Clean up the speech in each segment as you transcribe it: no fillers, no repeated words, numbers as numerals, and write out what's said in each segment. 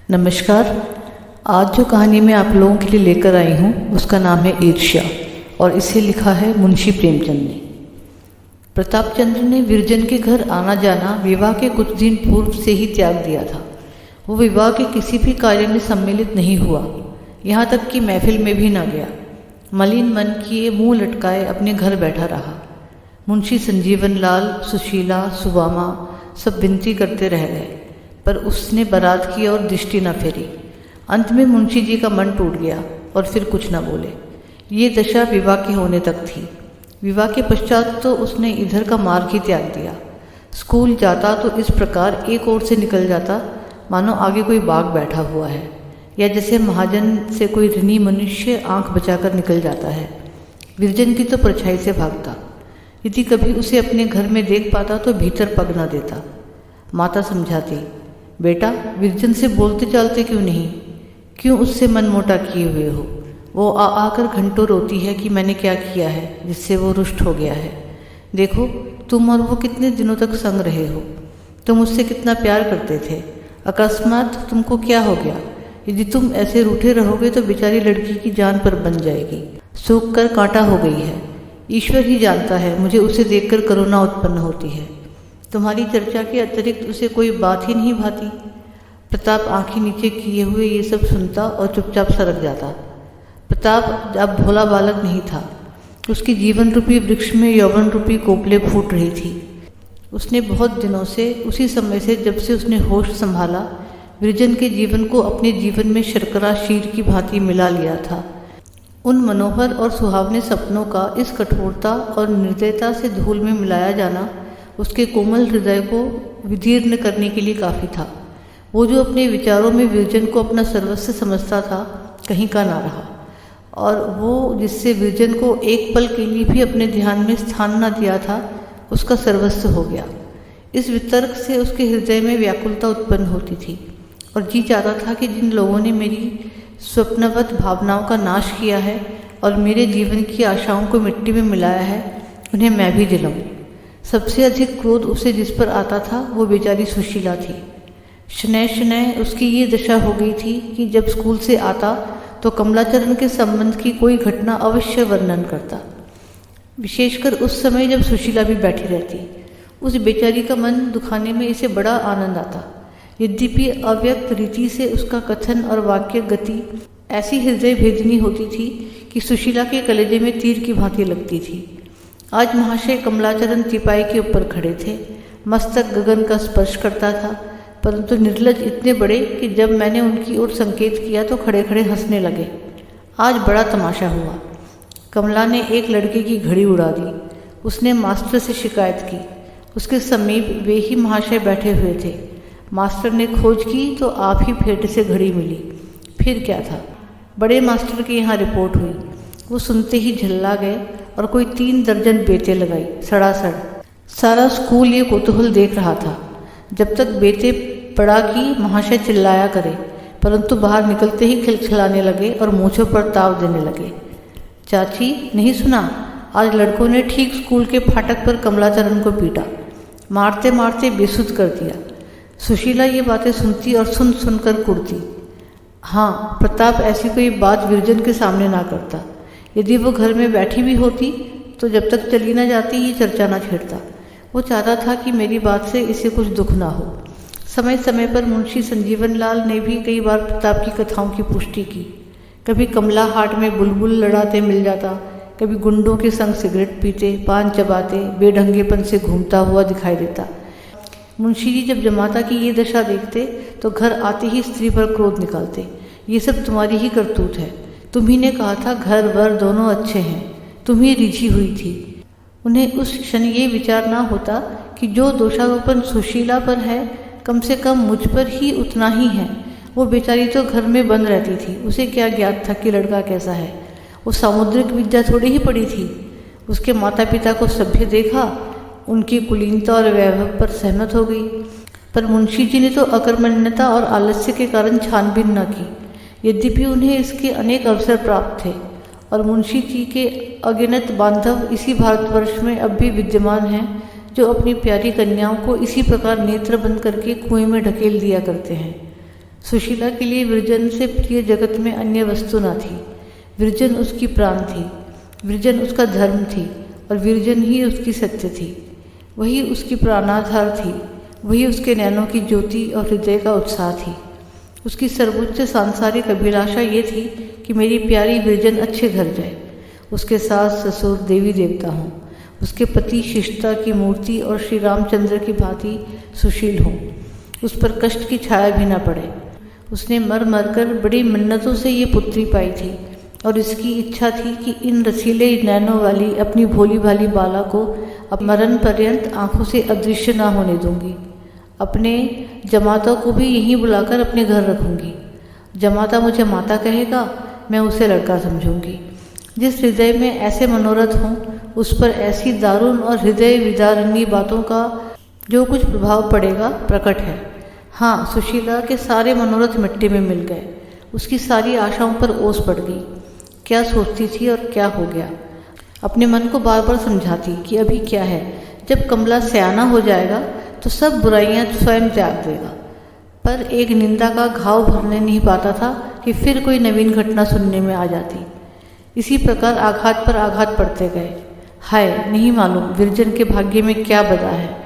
नमस्कार। आज जो कहानी मैं आप लोगों के लिए लेकर आई हूँ उसका नाम है ईर्ष्या और इसे लिखा है मुंशी प्रेमचंद ने। प्रताप चंद्र ने विरजन के घर आना जाना विवाह के कुछ दिन पूर्व से ही त्याग दिया था। वो विवाह के किसी भी कार्य में सम्मिलित नहीं हुआ, यहाँ तक कि महफिल में भी न गया। मलिन मन किए मुंह लटकाए अपने घर बैठा रहा। मुंशी संजीवन लाल, सुशीला, सुबामा सब विनती करते रह गए, पर उसने बारात की और दृष्टि न फेरी। अंत में मुंशी जी का मन टूट गया और फिर कुछ न बोले। ये दशा विवाह के होने तक थी। विवाह के पश्चात तो उसने इधर का मार्ग ही त्याग दिया। स्कूल जाता तो इस प्रकार एक ओर से निकल जाता मानो आगे कोई बाघ बैठा हुआ है, या जैसे महाजन से कोई ऋणी मनुष्य आंख बचाकर निकल जाता है। विरजन की तो परछाई से भागता। यदि कभी उसे अपने घर में देख पाता तो भीतर पग न देता। माता समझाती, बेटा विरजन से बोलते चालते क्यों नहीं, क्यों उससे मन मोटा किए हुए हो। वो आकर घंटों रोती है कि मैंने क्या किया है जिससे वो रुष्ट हो गया है। देखो तुम और वो कितने दिनों तक संग रहे हो, तुम उससे कितना प्यार करते थे, अकस्मात तुमको क्या हो गया। यदि तुम ऐसे रूठे रहोगे तो बेचारी लड़की की जान पर बन जाएगी, सूख कर कांटा हो गई है। ईश्वर ही जानता है मुझे उसे देखकर करुणा उत्पन्न होती है। तुम्हारी चर्चा के अतिरिक्त उसे कोई बात ही नहीं भाती। प्रताप आंखें नीचे किए हुए ये सब सुनता और चुपचाप सरक जाता। प्रताप अब भोला बालक नहीं था। उसकी जीवन रूपी वृक्ष में यौवन रूपी कोपले फूट रही थी। उसने बहुत दिनों से, उसी समय से जब से उसने होश संभाला, विरजन के जीवन को अपने जीवन में शर्करा शीर की भांति मिला लिया था। उन मनोहर और सुहावने सपनों का इस कठोरता और निर्दयता से धूल में मिलाया जाना उसके कोमल हृदय को विदीर्ण करने के लिए काफ़ी था। वो जो अपने विचारों में विरजन को अपना सर्वस्व समझता था, कहीं का ना रहा, और वो जिससे विरजन को एक पल के लिए भी अपने ध्यान में स्थान न दिया था, उसका सर्वस्व हो गया। इस वितर्क से उसके हृदय में व्याकुलता उत्पन्न होती थी और जी चाहता था कि जिन लोगों ने मेरी स्वप्नवत भावनाओं का नाश किया है और मेरे जीवन की आशाओं को मिट्टी में मिलाया है, उन्हें मैं भी जलाऊं। सबसे अधिक क्रोध उसे जिस पर आता था वो बेचारी सुशीला थी। शनैः शनैः उसकी ये दशा हो गई थी कि जब स्कूल से आता तो कमलाचरण के संबंध की कोई घटना अवश्य वर्णन करता, विशेषकर उस समय जब सुशीला भी बैठी रहती। उस बेचारी का मन दुखाने में इसे बड़ा आनंद आता। यद्यपि अव्यक्त रीति से उसका कथन और वाक्य गति ऐसी हृदय भेदनी होती थी कि सुशीला के कलेजे में तीर की भांति लगती थी। आज महाशय कमलाचरण तिपाई के ऊपर खड़े थे। मस्तक गगन का स्पर्श करता था, परंतु निर्लज इतने बड़े कि जब मैंने उनकी ओर संकेत किया तो खड़े खड़े हंसने लगे। आज बड़ा तमाशा हुआ। कमला ने एक लड़के की घड़ी उड़ा दी। उसने मास्टर से शिकायत की। उसके समीप वे ही महाशय बैठे हुए थे। मास्टर ने खोज की तो आप ही फेट से घड़ी मिली। फिर क्या था, बड़े मास्टर के यहाँ रिपोर्ट हुई। वो सुनते ही झल्ला गए और कोई 3 दर्जन बेते लगाई सड़ासड़। सारा स्कूल ये कौतूहल देख रहा था। जब तक बेते पड़ा कि महाशय चिल्लाया करे, परंतु बाहर निकलते ही खिलखिलाने लगे और मूँछों पर ताव देने लगे। चाची नहीं सुना, आज लड़कों ने ठीक स्कूल के फाटक पर कमलाचरण को पीटा, मारते मारते बेसुध कर दिया। सुशीला ये बातें सुनती और सुन सुनकर कुड़ती। हाँ, प्रताप ऐसी कोई बात विरजन के सामने ना करता। यदि वो घर में बैठी भी होती तो जब तक चली ना जाती ये चर्चा ना छेड़ता। वो चाहता था कि मेरी बात से इसे कुछ दुख ना हो। समय समय पर मुंशी संजीवन लाल ने भी कई बार प्रताप की कथाओं की पुष्टि की। कभी कमला हाट में बुलबुल लड़ाते मिल जाता, कभी गुंडों के संग सिगरेट पीते, पान चबाते, बेढंगेपन से घूमता हुआ दिखाई देता। मुंशी जी जब जमाता की ये दशा देखते तो घर आते ही स्त्री पर क्रोध निकालते। ये सब तुम्हारी ही करतूत है। तुम्ही ने कहा था घर वर दोनों अच्छे हैं, तुम्ही रिझी हुई थी। उन्हें उस क्षण ये विचार ना होता कि जो दोषारोपण सुशीला पर है कम से कम मुझ पर ही उतना ही है। वो बेचारी तो घर में बंद रहती थी, उसे क्या ज्ञात था कि लड़का कैसा है। वो सामुद्रिक विद्या थोड़ी ही पड़ी थी। उसके माता पिता को सभ्य देखा, उनकी कुलीनता और वैभव पर सहमत हो गई। पर मुंशी जी ने तो अकर्मण्यता और आलस्य के कारण छानबीन न की। यद्यपि उन्हें इसके अनेक अवसर प्राप्त थे और मुंशी जी के अगिनत बांधव इसी भारतवर्ष में अब भी विद्यमान हैं जो अपनी प्यारी कन्याओं को इसी प्रकार नेत्र बंद करके कुएं में ढकेल दिया करते हैं। सुशीला के लिए विरजन से प्रिय जगत में अन्य वस्तु न थी। विरजन उसकी प्राण थी, विरजन उसका धर्म थी और विरजन ही उसकी सत्य थी। वही उसकी प्राणाधार थी, वही उसके नैनों की ज्योति और हृदय का उत्साह थी। उसकी सर्वोच्च सांसारिक अभिलाषा ये थी कि मेरी प्यारी विरजन अच्छे घर जाए, उसके सास ससुर देवी देवता हों, उसके पति शिष्टता की मूर्ति और श्री रामचंद्र की भांति सुशील हों, उस पर कष्ट की छाया भी न पड़े। उसने मर मर कर बड़ी मिन्नतों से ये पुत्री पाई थी और इसकी इच्छा थी कि इन रसीले नैनों वाली अपनी भोली भाली बाला को अब मरण पर्यंत आंखों से अदृश्य ना होने दूंगी। अपने जमाता को भी यहीं बुलाकर अपने घर रखूंगी। जमाता मुझे माता कहेगा, मैं उसे लड़का समझूंगी। जिस हृदय में ऐसे मनोरथ हों, उस पर ऐसी दारुण और हृदय विदारिणी बातों का जो कुछ प्रभाव पड़ेगा प्रकट है। हाँ, सुशीला के सारे मनोरथ मिट्टी में मिल गए। उसकी सारी आशाओं पर ओस पड़ गई। क्या सोचती थी और क्या हो गया। अपने मन को बार बार समझाती कि अभी क्या है, जब कमला सयाना हो जाएगा तो सब बुराइयां स्वयं त्याग देगा। पर एक निंदा का घाव भरने नहीं पाता था कि फिर कोई नवीन घटना सुनने में आ जाती। इसी प्रकार आघात पर आघात पड़ते गए। हाय, नहीं मालूम विरजन के भाग्य में क्या बदा है।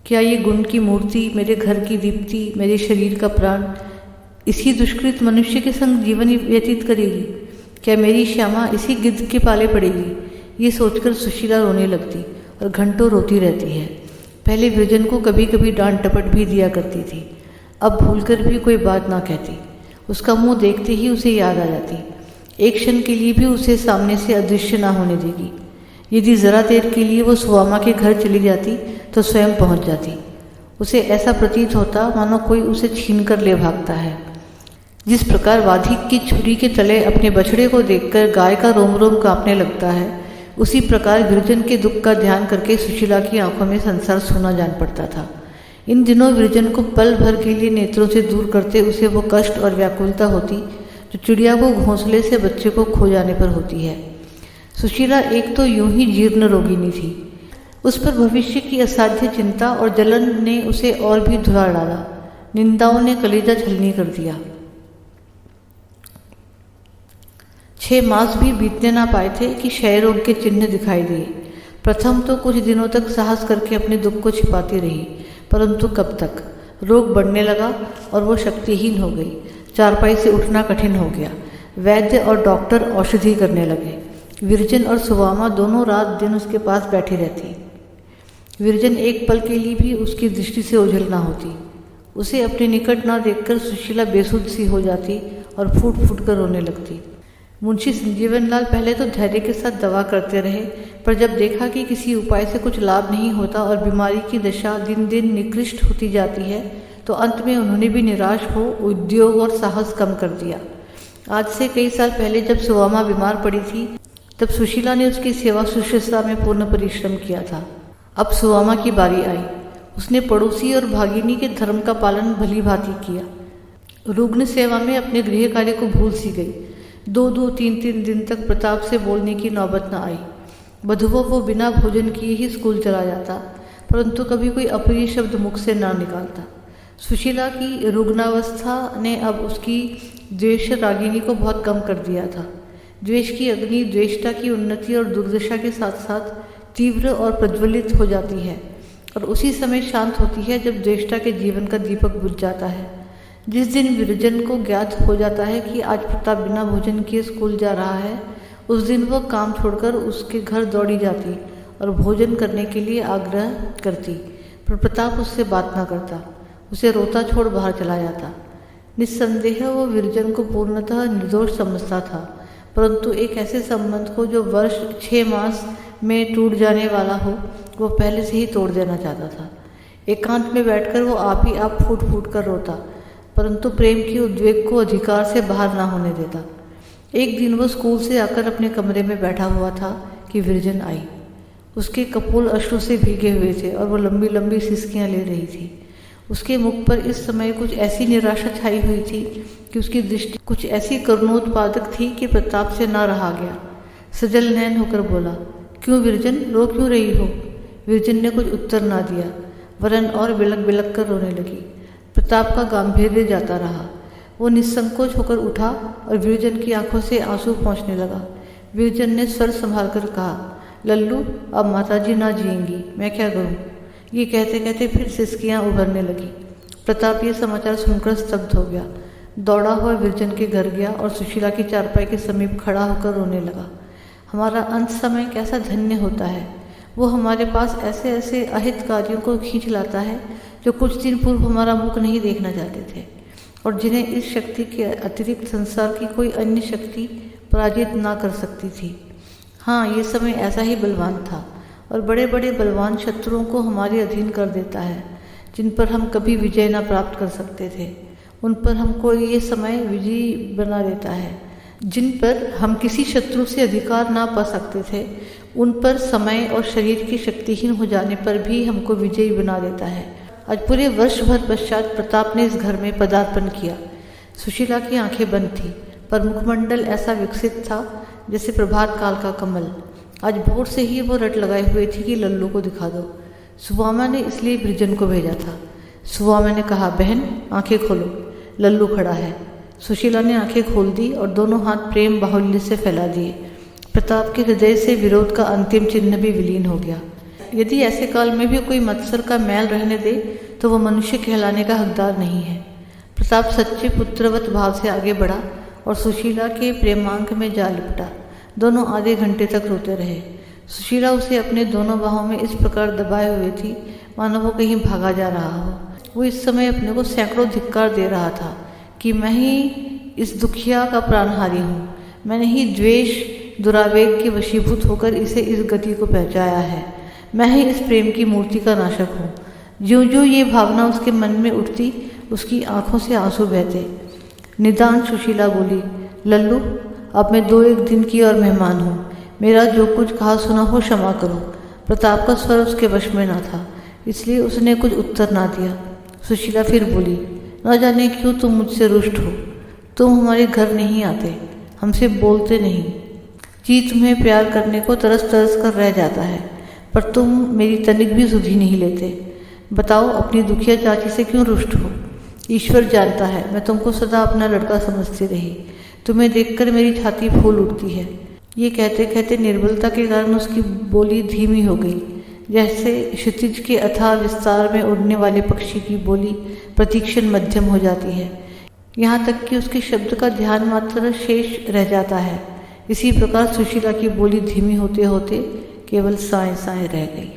क्या ये गुण की मूर्ति, मेरे घर की दीप्ति, मेरे शरीर का प्राण इसी दुष्कृत मनुष्य के संग जीवन व्यतीत करेगी? क्या मेरी श्यामा इसी गिद्ध के पाले पड़ेगी? ये सोचकर सुशीला रोने लगती और घंटों रोती रहती है। पहले विरजन को कभी कभी डांट टपट भी दिया करती थी, अब भूलकर भी कोई बात ना कहती। उसका मुंह देखते ही उसे याद आ जाती। एक क्षण के लिए भी उसे सामने से अदृश्य ना होने देगी। यदि जरा देर के लिए वो सुवामा के घर चली जाती तो स्वयं पहुंच जाती। उसे ऐसा प्रतीत होता मानो कोई उसे छीन कर ले भागता है। जिस प्रकार वाधिक की छुरी के तले अपने बछड़े को देखकर गाय का रोम रोम कांपने लगता है, उसी प्रकार विरजन के दुख का ध्यान करके सुशीला की आंखों में संसार सूना जान पड़ता था। इन दिनों विरजन को पल भर के लिए नेत्रों से दूर करते उसे वो कष्ट और व्याकुलता होती जो चिड़िया को घोंसले से बच्चे को खो जाने पर होती है। सुशीला एक तो यूं ही जीर्ण रोगिणी थी, उस पर भविष्य की असाध्य चिंता और जलन ने उसे और भी धुला डाला। निंदाओं ने कलेजा छलनी कर दिया। 6 मास भी बीतने ना पाए थे कि क्षय रोग के चिन्ह दिखाई दिए। प्रथम तो कुछ दिनों तक साहस करके अपने दुख को छिपाती रही, परंतु कब तक। रोग बढ़ने लगा और वो शक्तिहीन हो गई। चारपाई से उठना कठिन हो गया। वैद्य और डॉक्टर औषधि करने लगे। विरजन और सुवामा दोनों रात दिन उसके पास बैठी रहती। विरजन एक पल के लिए भी उसकी दृष्टि से ओझल ना होती। उसे अपने निकट ना देखकर सुशीला बेसुध सी हो जाती और फूट फूट कर रोने लगती। मुंशी संजीवन लाल पहले तो धैर्य के साथ दवा करते रहे, पर जब देखा कि किसी उपाय से कुछ लाभ नहीं होता और बीमारी की दशा दिन दिन निकृष्ट होती जाती है, तो अंत में उन्होंने भी निराश हो उद्योग और साहस कम कर दिया। आज से कई साल पहले जब सुवामा बीमार पड़ी थी, तब सुशीला ने उसकी सेवा शुश्रूषा में पूर्ण परिश्रम किया था। अब सुवामा की बारी आई। उसने पड़ोसी और भागिनी के धर्म का पालन भली भांति किया। रुग्ण सेवा में अपने गृह कार्य को भूल सी गई। 2-2, 3-3 दिन तक प्रताप से बोलने की नौबत न आई। बधुओं वो बिना भोजन किए ही स्कूल चला जाता, परंतु कभी कोई अप्रिय शब्द मुख से न निकालता। सुशीला की रुग्णावस्था ने अब उसकी द्वेष रागिनी को बहुत कम कर दिया था। द्वेष की अग्नि द्वेष्टा की उन्नति और दुर्दशा के साथ साथ तीव्र और प्रज्वलित हो जाती है और उसी समय शांत होती है जब द्वेष्टा के जीवन का दीपक बुझ जाता है। जिस दिन विरजन को ज्ञात हो जाता है कि आज प्रताप बिना भोजन किए स्कूल जा रहा है, उस दिन वह काम छोड़कर उसके घर दौड़ी जाती और भोजन करने के लिए आग्रह करती, पर प्रताप उससे बात न करता, उसे रोता छोड़ बाहर चला जाता। निस्संदेह वो विरजन को पूर्णतः निर्दोष समझता था, परंतु एक ऐसे संबंध को जो वर्ष 6 मास में टूट जाने वाला हो, वो पहले से ही तोड़ देना चाहता था। एकांत में बैठकर वो आप ही आप फूट फूट कर रोता, परंतु प्रेम की उद्वेग को अधिकार से बाहर ना होने देता। एक दिन वो स्कूल से आकर अपने कमरे में बैठा हुआ था कि विरजन आई। उसके कपोल अश्रु से भीगे हुए थे और वो लंबी लंबी सिसकियां ले रही थी। उसके मुख पर इस समय कुछ ऐसी निराशा छाई हुई थी कि उसकी दृष्टि कुछ ऐसी करुणोत्पादक थी कि प्रताप से ना रहा गया। सजल नैन होकर बोला, क्यों विरजन, रो क्यों रही हो? विरजन ने कुछ उत्तर ना दिया, वरन और बिलक बिलक कर रोने लगी। प्रताप का गांभीर्य जाता रहा। वो निसंकोच होकर उठा और विरजन की आंखों से आंसू पोंछने लगा। विरजन ने स्वर संभाल कर कहा, लल्लू अब माताजी ना जिएंगी, मैं क्या करूं? ये कहते कहते फिर सिसकियां उभरने लगी। प्रताप ये समाचार सुनकर स्तब्ध हो गया। दौड़ा हुआ विरजन के घर गया और सुशीला की चारपाई के समीप खड़ा होकर रोने लगा। हमारा अंत समय कैसा धन्य होता है। वो हमारे पास ऐसे ऐसे अहित कार्यों को खींच लाता है जो कुछ दिन पूर्व हमारा मुख नहीं देखना चाहते थे और जिन्हें इस शक्ति के अतिरिक्त संसार की कोई अन्य शक्ति पराजित ना कर सकती थी। हाँ, ये समय ऐसा ही बलवान था और बड़े बड़े बलवान शत्रुओं को हमारे अधीन कर देता है, जिन पर हम कभी विजय ना प्राप्त कर सकते थे। उन पर हमको ये समय विजयी बना देता है। जिन पर हम किसी शत्रु से अधिकार ना पा सकते थे, उन पर समय और शरीर के शक्तिहीन हो जाने पर भी हमको विजयी बना देता है। आज पूरे वर्ष भर पश्चात प्रताप ने इस घर में पदार्पण किया। सुशीला की आंखें बंद थी, पर मुखमंडल ऐसा विकसित था जैसे प्रभात काल का कमल। आज भोर से ही वो रट लगाए हुए थी कि लल्लू को दिखा दो। सुवामा ने इसलिए विरजन को भेजा था। सुवामा ने कहा, बहन आंखें खोलो, लल्लू खड़ा है। सुशीला ने आंखें खोल दी और दोनों हाथ प्रेम बाहुल्य से फैला दिए। प्रताप के हृदय से विरोध का अंतिम चिन्ह भी विलीन हो गया। यदि ऐसे काल में भी कोई मत्सर का मैल रहने दे तो वह मनुष्य कहलाने का हकदार नहीं है। प्रताप सच्चे पुत्रवत भाव से आगे बढ़ा और सुशीला के प्रेमांक में जा लिपटा। दोनों आधे घंटे तक रोते रहे। सुशीला उसे अपने दोनों बाहों में इस प्रकार दबाए हुए थी मानो वो कहीं भागा जा रहा हो। वो इस समय अपने को सैकड़ों धिक्कार दे रहा था कि मैं ही इस दुखिया का प्राणहारी हूँ। मैंने ही द्वेष दुरावेग के वशीभूत होकर इसे इस गति को पहुँचाया है। मैं ही इस प्रेम की मूर्ति का नाशक हूँ। ज्यों ज्यों ये भावना उसके मन में उठती, उसकी आंखों से आंसू बहते। निदान सुशीला बोली, लल्लू अब मैं 2-1 दिन की और मेहमान हूँ। मेरा जो कुछ कहा सुना हो क्षमा करो। प्रताप का स्वर उसके वश में न था, इसलिए उसने कुछ उत्तर ना दिया। सुशीला फिर बोली, न जाने क्यों तुम मुझसे रुष्ट हो। तुम हमारे घर नहीं आते, हमसे बोलते नहीं। जी तुम्हें प्यार करने को तरस तरस कर रह जाता है, पर तुम मेरी तनिक भी सुधि नहीं लेते। बताओ अपनी दुखिया चाची से क्यों रुष्ट हो? ईश्वर जानता है मैं तुमको सदा अपना लड़का समझती रही। तुम्हें देखकर मेरी छाती फूल उठती है। ये कहते कहते निर्बलता के कारण उसकी बोली धीमी हो गई, जैसे क्षितिज के अथाह विस्तार में उड़ने वाले पक्षी की बोली प्रतीक्षण मध्यम हो जाती है, यहाँ तक कि उसके शब्द का ध्यान मात्र शेष रह जाता है। इसी प्रकार सुशीला की बोली धीमी होते होते केवल साएं साएं रह गई।